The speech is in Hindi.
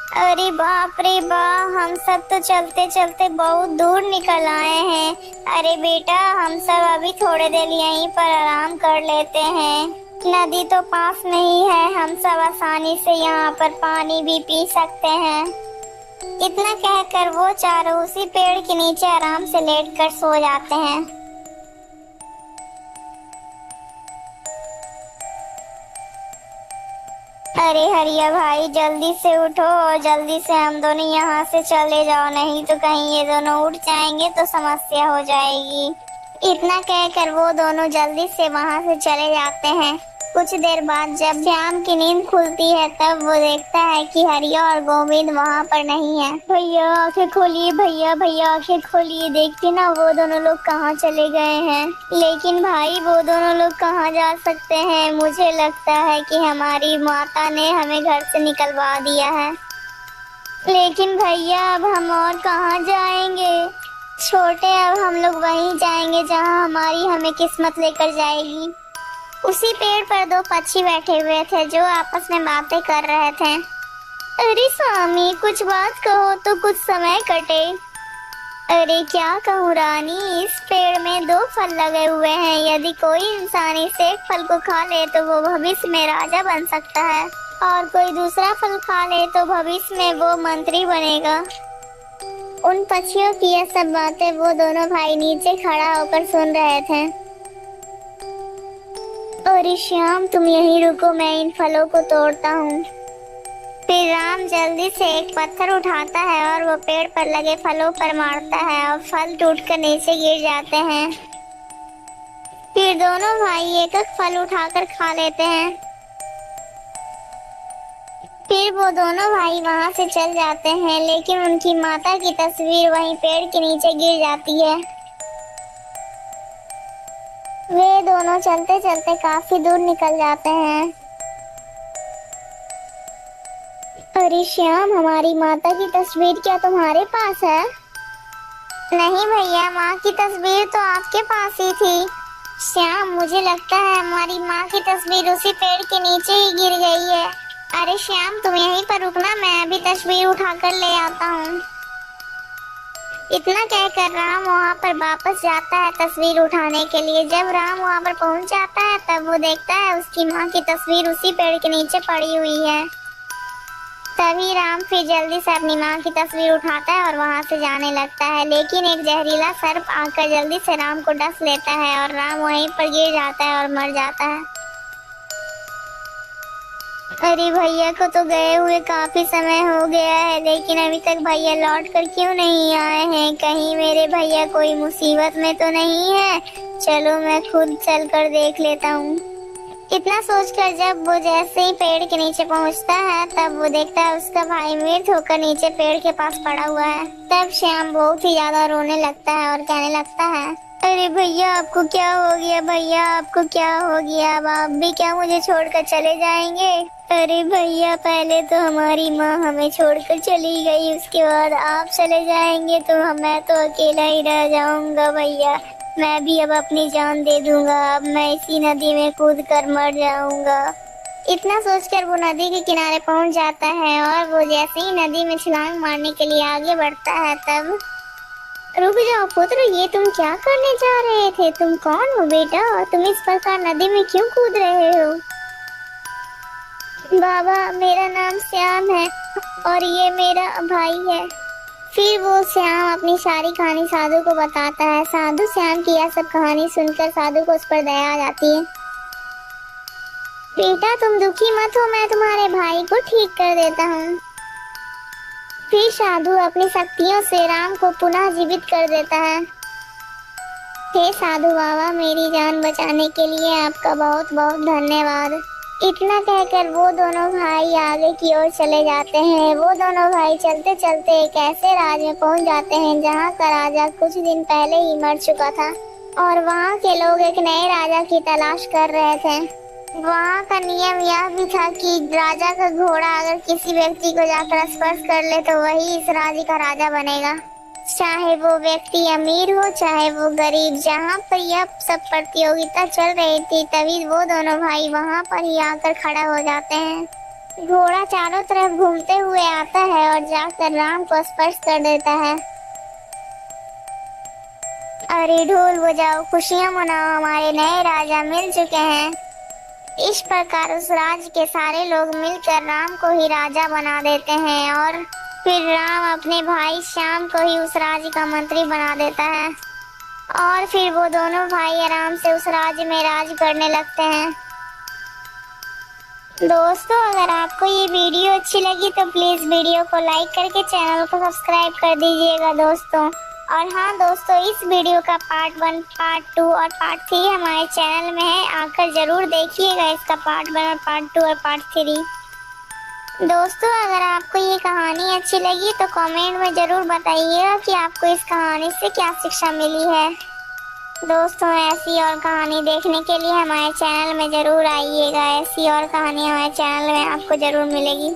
अरे बाप रे बाप, हम सब तो चलते चलते बहुत दूर निकल आए हैं। अरे बेटा, हम सब अभी थोड़े देर यहीं पर आराम कर लेते हैं। नदी तो पास में ही है, हम सब आसानी से यहाँ पर पानी भी पी सकते हैं। इतना कहकर वो चारों उसी पेड़ के नीचे आराम से लेटकर सो जाते हैं। अरे हरिया भाई, जल्दी से उठो और जल्दी से हम दोनों यहाँ से चले जाओ, नहीं तो कहीं ये दोनों उठ जाएंगे तो समस्या हो जाएगी। इतना कहकर वो दोनों जल्दी से वहाँ से चले जाते हैं। कुछ देर बाद जब श्याम की नींद खुलती है तब वो देखता है कि हरिया और गोविंद वहाँ पर नहीं है। भैया आंखें खोलिए, भैया भैया आंखें खोलिए, देखिए ना वो दोनों लोग कहाँ चले गए हैं। लेकिन भाई, वो दोनों लोग कहाँ जा सकते हैं? मुझे लगता है कि हमारी माता ने हमें घर से निकलवा दिया है। लेकिन भैया, अब हम और कहाँ जाएंगे? छोटे, अब हम लोग वहीं जाएंगे जहाँ हमारी हमें किस्मत लेकर जाएगी। उसी पेड़ पर दो पक्षी बैठे हुए थे जो आपस में बातें कर रहे थे। अरे स्वामी, कुछ बात कहो तो कुछ समय कटे। अरे क्या कहूँ रानी, इस पेड़ में दो फल लगे हुए हैं। यदि कोई इंसान इस एक फल को खा ले तो वो भविष्य में राजा बन सकता है, और कोई दूसरा फल खा ले तो भविष्य में वो मंत्री बनेगा। उन पक्षियों की यह सब बातें वो दोनों भाई नीचे खड़ा होकर सुन रहे थे। अरे श्याम, तुम यहीं रुको, मैं इन फलों को तोड़ता हूँ। फिर राम जल्दी से एक पत्थर उठाता है और वो पेड़ पर लगे फलों पर मारता है और फल टूटकर नीचे गिर जाते हैं। फिर दोनों भाई एक एक फल उठाकर खा लेते हैं। फिर वो दोनों भाई वहां से चल जाते हैं, लेकिन उनकी माता की तस्वीर वहीं पेड़ के नीचे गिर जाती है। वे दोनों चलते चलते काफी दूर निकल जाते हैं। अरे श्याम, हमारी माता की तस्वीर क्या तुम्हारे पास है? नहीं भैया, माँ की तस्वीर तो आपके पास ही थी। श्याम, मुझे लगता है हमारी माँ की तस्वीर उसी पेड़ के नीचे ही गिर गई है। अरे श्याम, तुम यहीं पर रुकना, मैं अभी तस्वीर उठाकर ले आता हूँ। इतना कहकर राम वहाँ पर वापस जाता है तस्वीर उठाने के लिए। जब राम वहाँ पर पहुँच जाता है तब वो देखता है उसकी माँ की तस्वीर उसी पेड़ के नीचे पड़ी हुई है। तभी राम फिर जल्दी से अपनी माँ की तस्वीर उठाता है और वहाँ से जाने लगता है, लेकिन एक जहरीला सर्प आकर जल्दी से राम को डस लेता है और राम वहीं पर गिर जाता है और मर जाता है। अरे भैया को तो गए हुए काफी समय हो गया है, लेकिन अभी तक भैया लौट कर क्यों नहीं आए हैं? कहीं मेरे भैया कोई मुसीबत में तो नहीं है? चलो मैं खुद चल कर देख लेता हूँ। इतना सोचकर जब वो जैसे ही पेड़ के नीचे पहुँचता है तब वो देखता है उसका भाई मृत होकर नीचे पेड़ के पास पड़ा हुआ है। तब श्याम बहुत ही ज्यादा रोने लगता है और कहने लगता है, अरे भैया आपको क्या हो गया? भैया आपको क्या हो गया? अब आप भी क्या मुझे छोड़कर चले जाएंगे? अरे भैया, पहले तो हमारी माँ हमें छोड़कर चली गई, उसके बाद आप चले जाएंगे तो मैं तो अकेला ही रह जाऊंगा। भैया, मैं भी अब अपनी जान दे दूंगा, अब मैं इसी नदी में कूद कर मर जाऊंगा। इतना सोचकर वो नदी के किनारे पहुंच जाता है और वो जैसे ही नदी में छलांग मारने के लिए आगे बढ़ता है तब, रुक जाओ पुत्र, ये तुम क्या करने जा रहे थे? तुम कौन हो बेटा और तुम इस प्रकार नदी में क्यों कूद रहे हो? बाबा, मेरा नाम श्याम है और ये मेरा भाई है। फिर वो श्याम अपनी सारी कहानी साधु को बताता है। साधु श्याम की यह सब कहानी सुनकर साधु को उस पर दया आ जाती है। बेटा तुम दुखी मत हो, मैं तुम्हारे भाई को ठीक कर देता हूँ। फिर साधु अपनी शक्तियों से राम को पुनः जीवित कर देता है। हे साधु बाबा, मेरी जान बचाने के लिए आपका बहुत बहुत धन्यवाद। इतना कहकर वो दोनों भाई आगे की ओर चले जाते हैं। वो दोनों भाई चलते चलते एक ऐसे राज्य में पहुंच जाते हैं जहां का राजा कुछ दिन पहले ही मर चुका था और वहां के लोग एक नए राजा की तलाश कर रहे थे। वहाँ का नियम यह भी था कि राजा का घोड़ा अगर किसी व्यक्ति को जाकर स्पर्श कर ले तो वही इस राज्य का राजा बनेगा, चाहे वो व्यक्ति अमीर हो चाहे वो गरीब। जहाँ पर यह सब प्रतियोगिता चल रही थी तभी वो दोनों भाई वहाँ पर ही आकर खड़ा हो जाते हैं। घोड़ा चारों तरफ घूमते हुए आता है और जाकर राम को स्पर्श कर देता है। अरे ढोल बजाओ, खुशियां मनाओ, हमारे नए राजा मिल चुके हैं। इस प्रकार उस राज्य के सारे लोग मिलकर राम को ही राजा बना देते हैं और फिर राम अपने भाई श्याम को ही उस राज्य का मंत्री बना देता है और फिर वो दोनों भाई आराम से उस राज्य में राज करने लगते हैं। दोस्तों, अगर आपको ये वीडियो अच्छी लगी तो प्लीज वीडियो को लाइक करके चैनल को सब्सक्राइब कर दीजिएगा दोस्तों। और हाँ दोस्तों, इस वीडियो का पार्ट 1, पार्ट 2 और पार्ट 3 हमारे चैनल में है, आकर जरूर देखिएगा इसका पार्ट 1 और पार्ट 2 और पार्ट 3। दोस्तों, अगर आपको ये कहानी अच्छी लगी तो कमेंट में जरूर बताइएगा कि आपको इस कहानी से क्या शिक्षा मिली है। दोस्तों, ऐसी और कहानी देखने के लिए हमारे चैनल में जरूर आइएगा। ऐसी और कहानी हमारे चैनल में आपको जरूर मिलेगी।